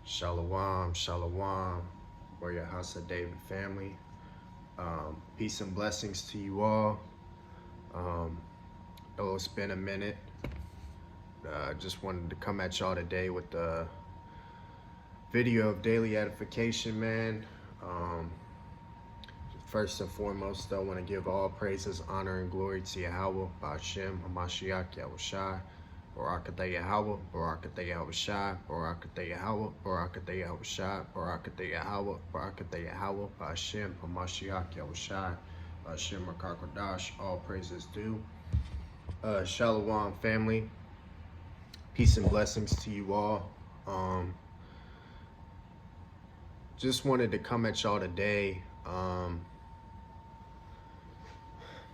Shalom, shalom, Warrior House of David family. Peace and blessings to you all. It's been a minute. Just wanted to come at y'all today with the video of daily edification, man. First and foremost, I want to give all praises, honor, and glory to Yahweh, Ba'ashem, Hamashiach, Yahushai, Barakatah Yahweh, Barakatah Yahushai, Barakatah Yahweh, Barakatah Yahushai, Barakatah Yahweh, Barakatah Yahweh, Ba'ashem, Hamashiach, Yahushai, Ba'ashem, Rakakodash, all praises due. Shalom, family. Peace and blessings to you all. Just wanted to come at y'all today.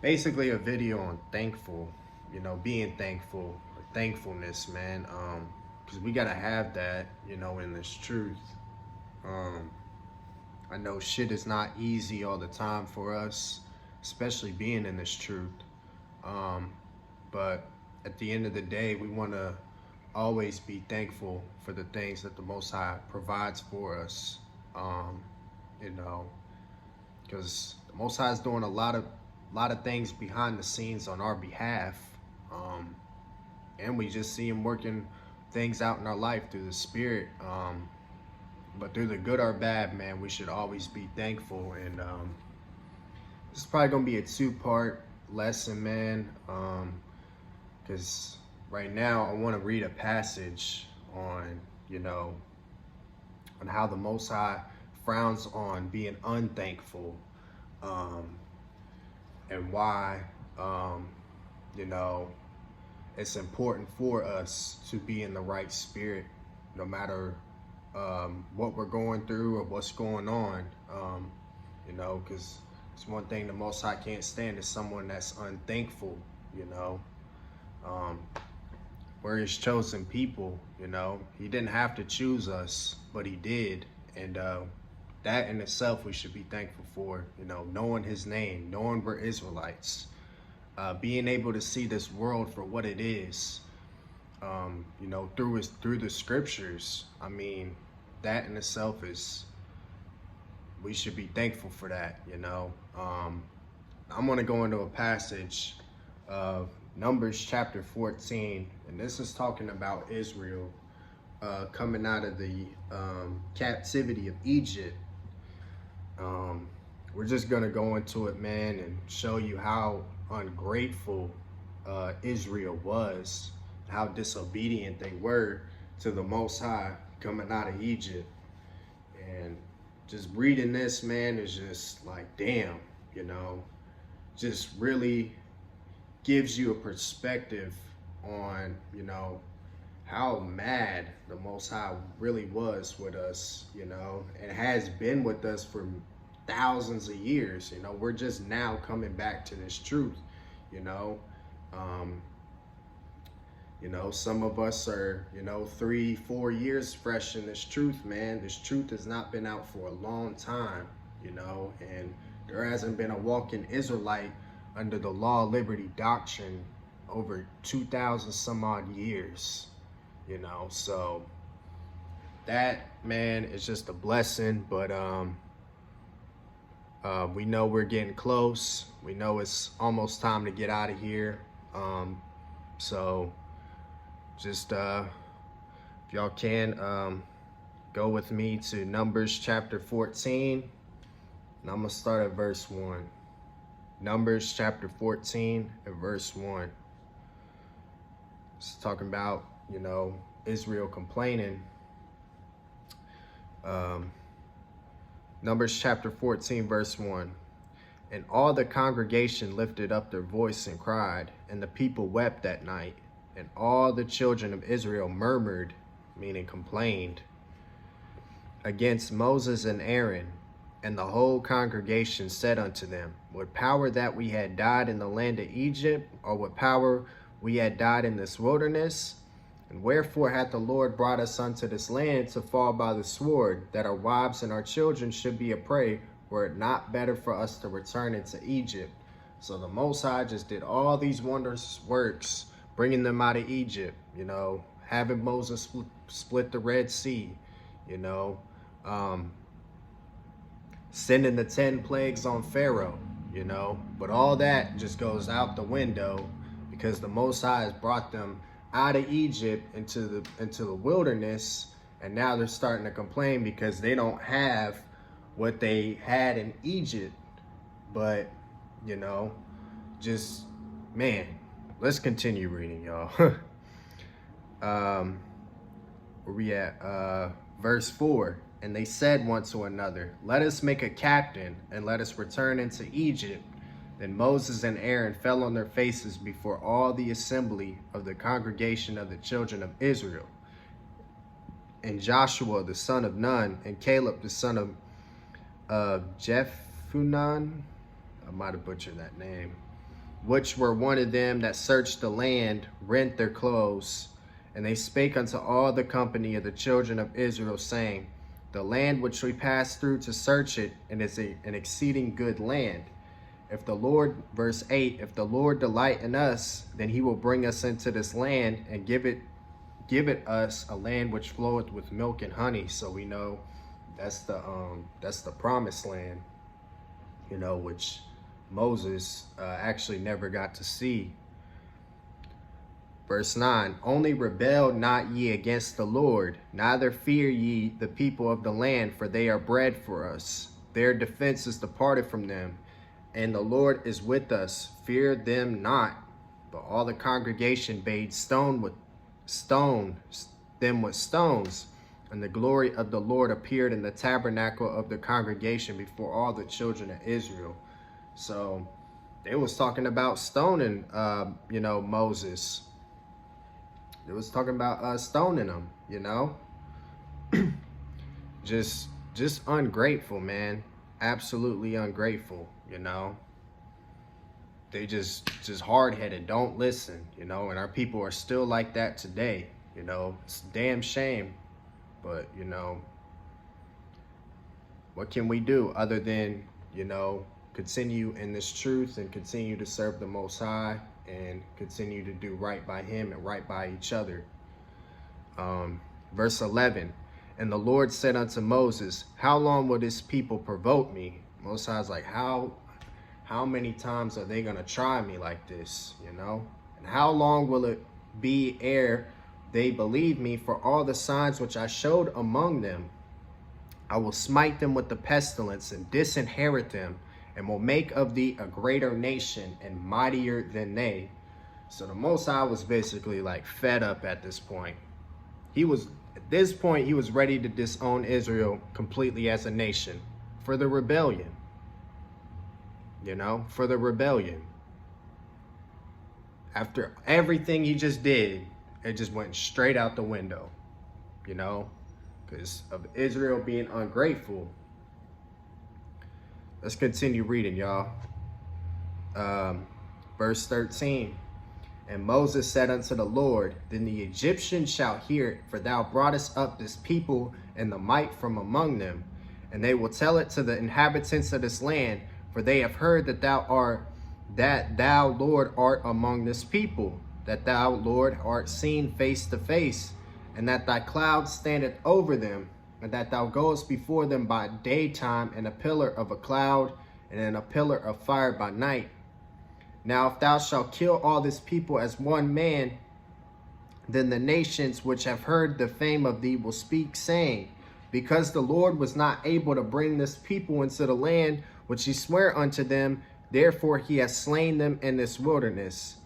Basically a video on being thankful, thankfulness, man. Because we gotta have that, in this truth. I know shit is not easy all the time for us, especially being in this truth. But at the end of the day, we want to always be thankful for the things that the Most High provides for us. Because the Most High is doing a lot of things behind the scenes on our behalf, and we just see him working things out in our life through the Spirit. But through the good or bad, man, we should always be thankful. And this is probably gonna be a two-part lesson, man, because right now I want to read a passage on how the Most High frowns on being unthankful, and why it's important for us to be in the right spirit no matter what we're going through or what's going on, because it's one thing the Most High can't stand is someone that's unthankful. We're his chosen people. He didn't have to choose us, but he did. And that in itself we should be thankful for, knowing his name, knowing we're Israelites, being able to see this world for what it is, through the scriptures. I mean, that in itself we should be thankful for that. I'm going to go into a passage of Numbers chapter 14, and this is talking about Israel coming out of the captivity of Egypt. We're just gonna go into it, man, and show you how ungrateful Israel was, how disobedient they were to the Most High coming out of Egypt. And just reading this, man, is just like, damn, just really gives you a perspective on, how mad the Most High really was with us, and has been with us for thousands of years. We're just now coming back to this truth. Some of us are 3-4 years fresh in this truth, man. This truth has not been out for a long time, and there hasn't been a walking Israelite under the law of liberty doctrine over 2,000 some odd years. So that, man, is just a blessing. But we know we're getting close. We know it's almost time to get out of here. So just if y'all can go with me to Numbers chapter 14, and I'm gonna start at verse 1. Numbers chapter 14 and verse 1. It's talking about Israel complaining. Numbers chapter 14 verse 1. And all the congregation lifted up their voice and cried, and the people wept that night. And all the children of Israel murmured, meaning complained, against Moses and Aaron. And the whole congregation said unto them, with power that we had died in the land of Egypt, or with power we had died in this wilderness? And wherefore hath the Lord brought us unto this land to fall by the sword, that our wives and our children should be a prey? Were it not better for us to return into Egypt? So the Most High just did all these wondrous works, bringing them out of Egypt, having Moses split the Red Sea, you know, sending the 10 plagues on Pharaoh, you know, but all that just goes out the window because the Most High has brought them out of Egypt into the wilderness, and now they're starting to complain because they don't have what they had in Egypt. But, you know, just, man, let's continue reading, y'all. Where we at? Verse 4. And they said one to another, let us make a captain, and let us return into Egypt. Then Moses and Aaron fell on their faces before all the assembly of the congregation of the children of Israel. And Joshua the son of Nun, and Caleb the son of Jephunneh, I might have butchered that name, which were one of them that searched the land, rent their clothes. And they spake unto all the company of the children of Israel, saying, the land which we passed through to search it, and is an exceeding good land. If the Lord, verse 8, if the Lord delight in us, then he will bring us into this land and give it us a land which floweth with milk and honey. So we know that's the promised land, you know, which Moses actually never got to see. Verse 9, only rebel not ye against the Lord, neither fear ye the people of the land, for they are bread for us. Their defense is departed from them, and the Lord is with us. Fear them not. But all the congregation bade them with stones, and the glory of the Lord appeared in the tabernacle of the congregation before all the children of Israel. So they was talking about stoning, you know, Moses. It was talking about stoning them, you know. just ungrateful, man. Absolutely ungrateful, you know. They just hard-headed, don't listen, you know. And our people are still like that today, you know. It's a damn shame, but you know, what can we do other than, you know, continue in this truth and continue to serve the Most High and continue to do right by him and right by each other. Verse 11, and the Lord said unto Moses, how long will this people provoke me? Most High's like, how many times are they going to try me like this, you know? And how long will it be ere they believe me for all the signs which I showed among them? I will smite them with the pestilence and disinherit them, and will make of thee a greater nation and mightier than they. So the Most High was basically like fed up at this point. He was ready to disown Israel completely as a nation for the rebellion. You know, for the rebellion. After everything he just did, it just went straight out the window, you know, because of Israel being ungrateful. Let's continue reading, y'all. Verse 13. And Moses said unto the Lord, then the Egyptians shall hear it, for thou broughtest up this people and the might from among them. And they will tell it to the inhabitants of this land, for they have heard that thou, Lord, art among this people, that thou, Lord, art seen face to face, and that thy cloud standeth over them, and that thou goest before them by daytime in a pillar of a cloud, and in a pillar of fire by night. Now if thou shalt kill all this people as one man, then the nations which have heard the fame of thee will speak, saying, because the Lord was not able to bring this people into the land which he sware unto them, therefore he has slain them in this wilderness.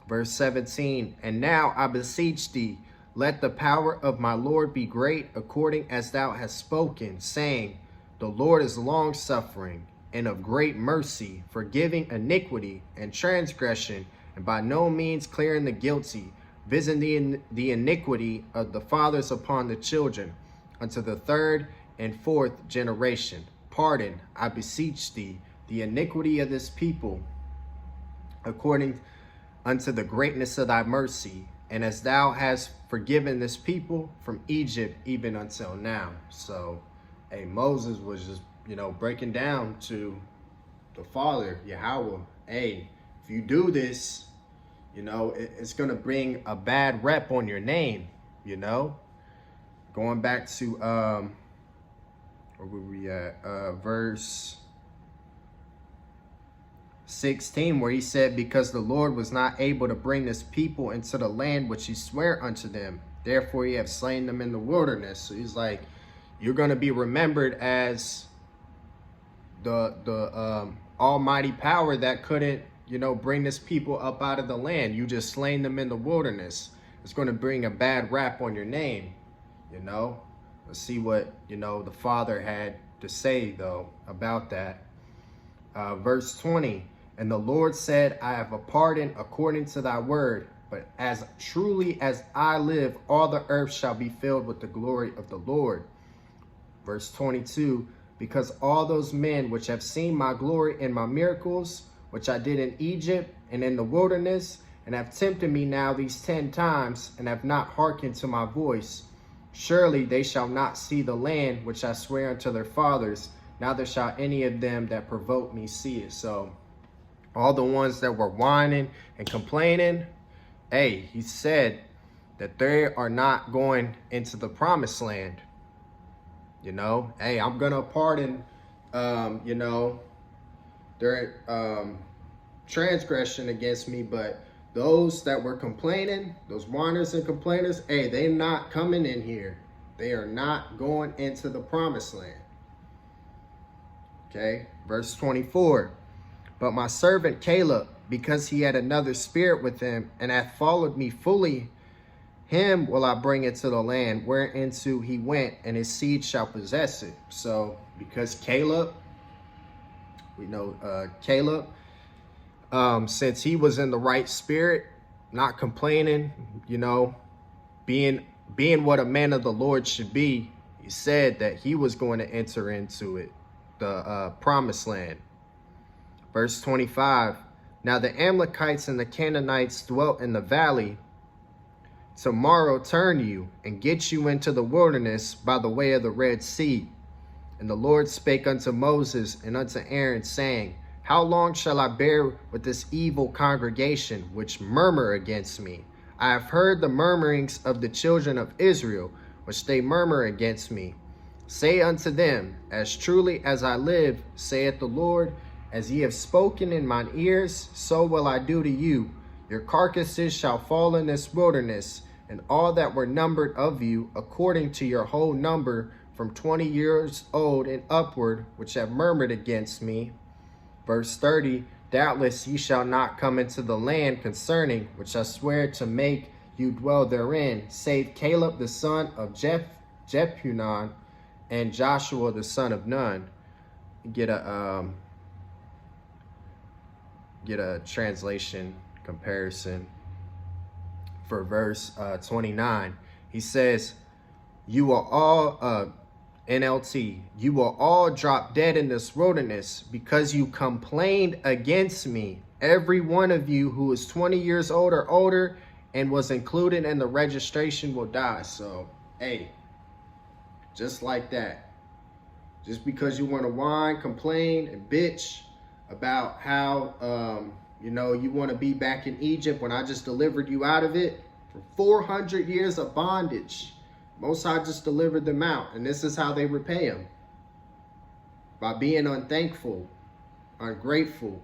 Verse 17, and now I beseech thee, let the power of my Lord be great, according as thou hast spoken, saying, the Lord is long-suffering and of great mercy, forgiving iniquity and transgression, and by no means clearing the guilty, visiting the iniquity of the fathers upon the children, unto the third and fourth generation. Pardon, I beseech thee, the iniquity of this people, according unto the greatness of thy mercy, and as thou hast forgiven this people from Egypt even until now. So, hey, Moses was just, you know, breaking down to the Father, Yahweh, hey, if you do this, you know, it's going to bring a bad rep on your name, you know. Going back to, where were we at? Verse 16, where he said, because the Lord was not able to bring this people into the land which he sware unto them, therefore he have slain them in the wilderness. So he's like, you're going to be remembered as the almighty power that couldn't, bring this people up out of the land. You just slain them in the wilderness. It's going to bring a bad rap on your name. Let's see what, the Father had to say, though, about that. Verse 20, and the Lord said, I have a pardon according to thy word, but as truly as I live, all the earth shall be filled with the glory of the Lord. Verse 22, because all those men which have seen my glory and my miracles, which I did in Egypt and in the wilderness, and have tempted me now these 10 times, and have not hearkened to my voice, surely they shall not see the land which I swear unto their fathers, neither shall any of them that provoke me see it. So all the ones that were whining and complaining, hey, he said that they are not going into the promised land. Hey, I'm going to pardon, their transgression against me, but those that were complaining, those whiners and complainers, hey, they're not coming in here. They are not going into the promised land. Okay, verse 24. But my servant Caleb, because he had another spirit with him, and hath followed me fully, him will I bring into the land whereinto he went, and his seed shall possess it. So, because Caleb, we know Caleb, since he was in the right spirit, not complaining, being what a man of the Lord should be, he said that he was going to enter into it, the promised land. Verse 25, now the Amalekites and the Canaanites dwelt in the valley. Tomorrow turn you and get you into the wilderness by the way of the Red Sea. And the Lord spake unto Moses and unto Aaron, saying, how long shall I bear with this evil congregation which murmur against me? I have heard the murmurings of the children of Israel, which they murmur against me. Say unto them, as truly as I live, saith the Lord, as ye have spoken in mine ears, so will I do to you. Your carcasses shall fall in this wilderness, and all that were numbered of you, according to your whole number, from 20 years old and upward, which have murmured against me. Verse 30, doubtless ye shall not come into the land concerning which I swear to make you dwell therein, save Caleb the son of Jephunneh and Joshua the son of Nun. Get a translation comparison for verse 29. He says, you will all, NLT, you will all drop dead in this wilderness because you complained against me. Every one of you who is 20 years old or older and was included in the registration will die. So, hey, just like that, just because you want to whine, complain, and bitch about how, you want to be back in Egypt when I just delivered you out of it for 400 years of bondage. Most High just delivered them out, and this is how they repay him. By being unthankful, ungrateful,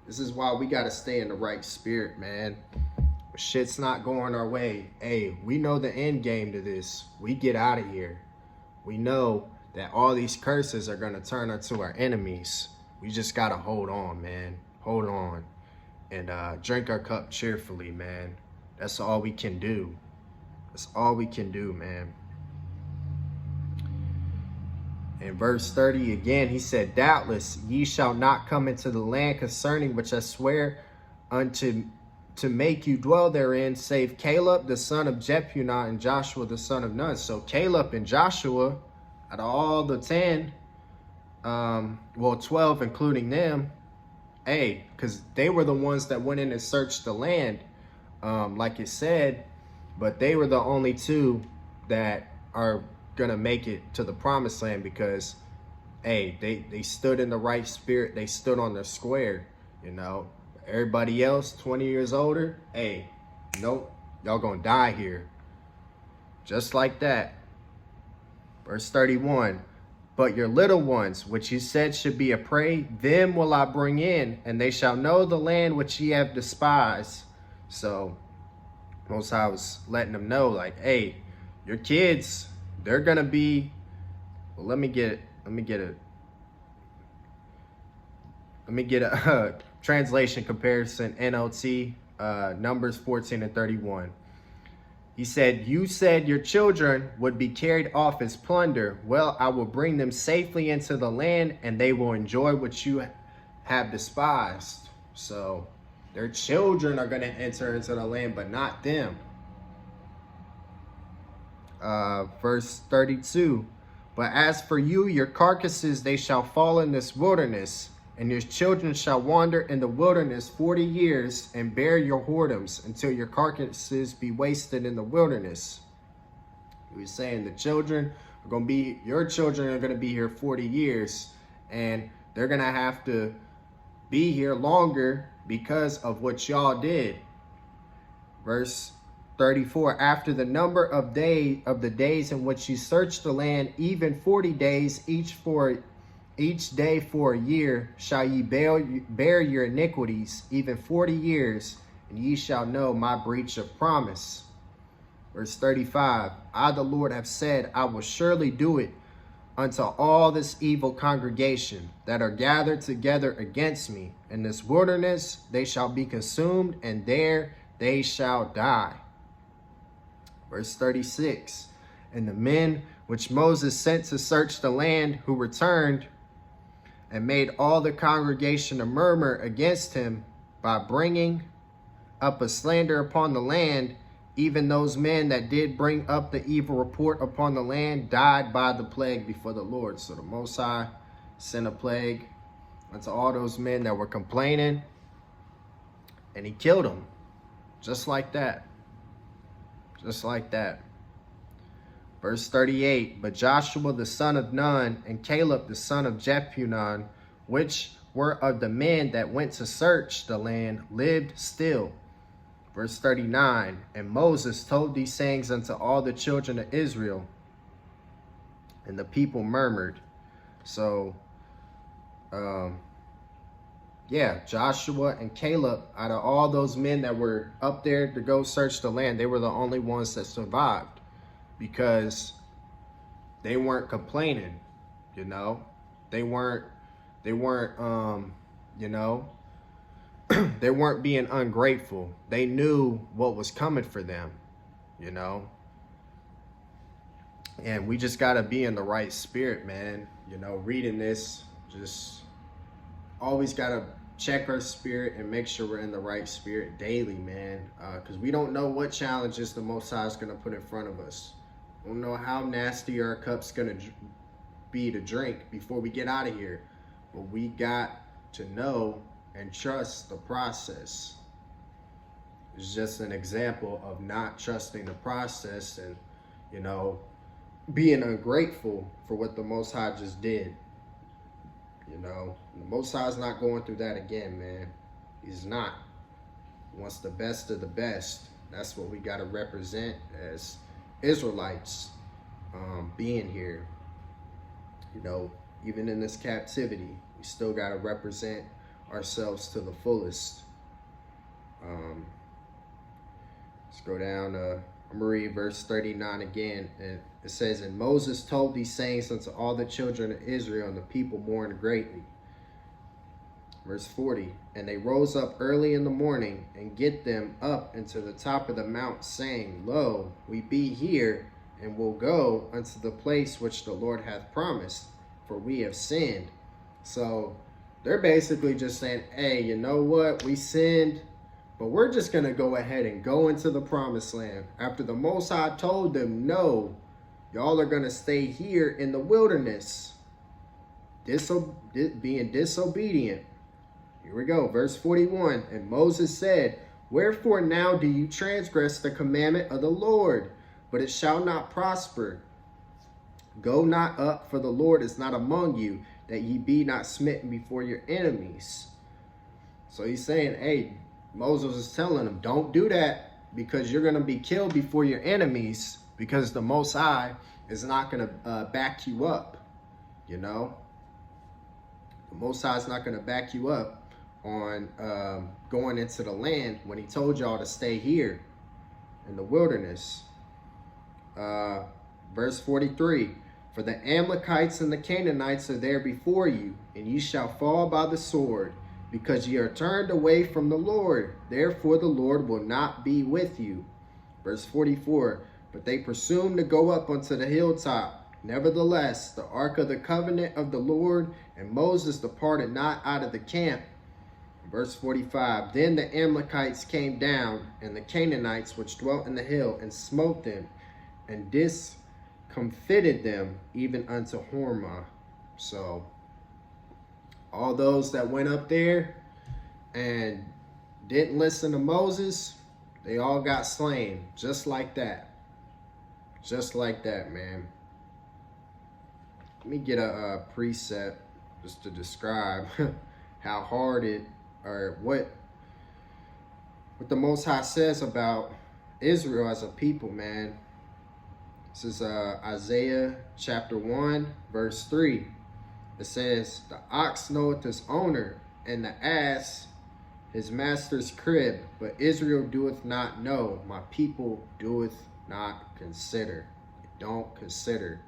This is why we got to stay in the right spirit, man. When shit's not going our way, hey, we know the end game to this. We get out of here. We know that all these curses are going to turn into our enemies. We just got to hold on, man. Hold on. And drink our cup cheerfully, man. That's all we can do. That's all we can do, man. In verse 30 again, he said, doubtless ye shall not come into the land concerning which I swear unto to make you dwell therein, save Caleb the son of Jephunneh and Joshua the son of Nun. So Caleb and Joshua, out of all the 10, 12 including them, hey, because they were the ones that went in and searched the land, like it said, but they were the only 2 that are gonna make it to the promised land because, hey, they stood in the right spirit. They stood on their square, Everybody else, 20 years older, hey, nope, y'all gonna die here. Just like that. Verse 31. But your little ones, which you said should be a prey, them will I bring in, and they shall know the land which ye have despised. So Most High was letting them know, like, hey, your kids, they're gonna be. Well, let me get a translation comparison. NLT, Numbers 14 and 31. He said, you said your children would be carried off as plunder. Well, I will bring them safely into the land, and they will enjoy what you have despised. So their children are going to enter into the land, but not them. Verse 32. But as for you, your carcasses, they shall fall in this wilderness, and your children shall wander in the wilderness 40 years and bear your whoredoms until your carcasses be wasted in the wilderness. He was saying the children are going to be, your children are going to be here 40 years, and they're going to have to be here longer because of what y'all did. Verse 34, after the number of the days in which you searched the land, even 40 days, each day for a year, shall ye bear your iniquities, even 40 years, and ye shall know my breach of promise. Verse 35, I the Lord have said, I will surely do it unto all this evil congregation that are gathered together against me. In this wilderness they shall be consumed, and there they shall die. Verse 36, and the men which Moses sent to search the land, who returned and made all the congregation to murmur against him by bringing up a slander upon the land, even those men that did bring up the evil report upon the land died by the plague before the Lord. So the Most High sent a plague unto all those men that were complaining, and he killed them just like that. Just like that. Verse 38, but Joshua the son of Nun and Caleb the son of Jephunneh, which were of the men that went to search the land, lived still. Verse 39, and Moses told these sayings unto all the children of Israel, and the people murmured. So, Joshua and Caleb, out of all those men that were up there to go search the land, they were the only ones that survived because they weren't complaining, you know. They weren't they weren't being ungrateful. They knew what was coming for them, you know. And we just got to be in the right spirit, man. You know, reading this, just always got to check our spirit and make sure we're in the right spirit daily, man. Because we don't know what challenges the Most High is going to put in front of us. We don't know how nasty our cup's going to be to drink before we get out of here. But we got to know and trust the process. It's just an example of not trusting the process and, you know, being ungrateful for what the Most High just did. You know, the Most High's not going through that again, man. He's not. He wants the best of the best. That's what we got to represent as Israelites, being here. You know, even in this captivity, we still got to represent ourselves to the fullest. Let's go down. I'm going to read verse 39 again. And it says, and Moses told these sayings unto all the children of Israel, and the people mourned greatly. Verse 40, and they rose up early in the morning and get them up into the top of the mount, saying, lo, we be here, and will go unto the place which the Lord hath promised, for we have sinned. So they're basically just saying, hey, you know what? We sinned, but we're just going to go ahead and go into the promised land. After the Most High told them, no, y'all are going to stay here in the wilderness, being disobedient. Here we go, verse 41. And Moses said, wherefore now do you transgress the commandment of the Lord? But it shall not prosper. Go not up, for the Lord is not among you, that ye be not smitten before your enemies. So he's saying, hey, Moses is telling them, don't do that, because you're going to be killed before your enemies. because the Most High is not going to back you up, you know. The Most High is not going to back you up on going into the land when he told y'all to stay here in the wilderness. Verse 43, for the Amalekites and the Canaanites are there before you, and ye shall fall by the sword, because ye are turned away from the Lord. Therefore the Lord will not be with you. Verse 44, but they presumed to go up unto the hilltop. Nevertheless, the ark of the covenant of the Lord and Moses departed not out of the camp. Verse 45, then the Amalekites came down, and the Canaanites which dwelt in the hill, and smote them, and discomfited them even unto Hormah. So all those that went up there and didn't listen to Moses, they all got slain, just like that. Just like that, man. Let me get a precept just to describe how hard it, or what the Most High says about Israel as a people, man. This is Isaiah chapter 1, verse 3. It says, the ox knoweth his owner, and the ass his master's crib, but Israel doeth not know, my people doeth not consider. Don't consider.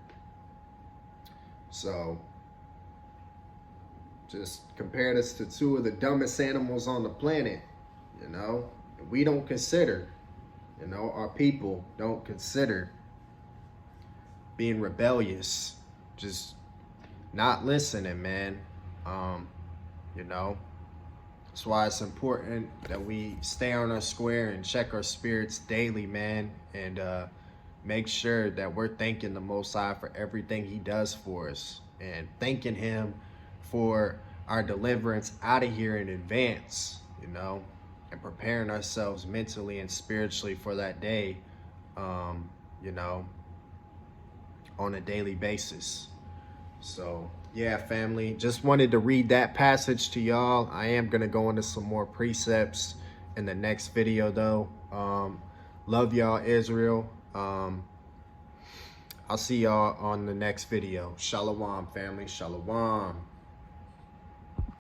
So just compare this to two of the dumbest animals on the planet, you know. We don't consider, you know, our people don't consider being rebellious, just not listening, man. You know, that's why it's important that we stay on our square and check our spirits daily, man, and make sure that we're thanking the Most High for everything he does for us, and thanking him for our deliverance out of here in advance, you know, and preparing ourselves mentally and spiritually for that day, you know, on a daily basis. So yeah, family, just wanted to read that passage to y'all. I am going to go into some more precepts in the next video though. Love y'all, Israel. I'll see y'all on the next video. Shalom, family. Shalom.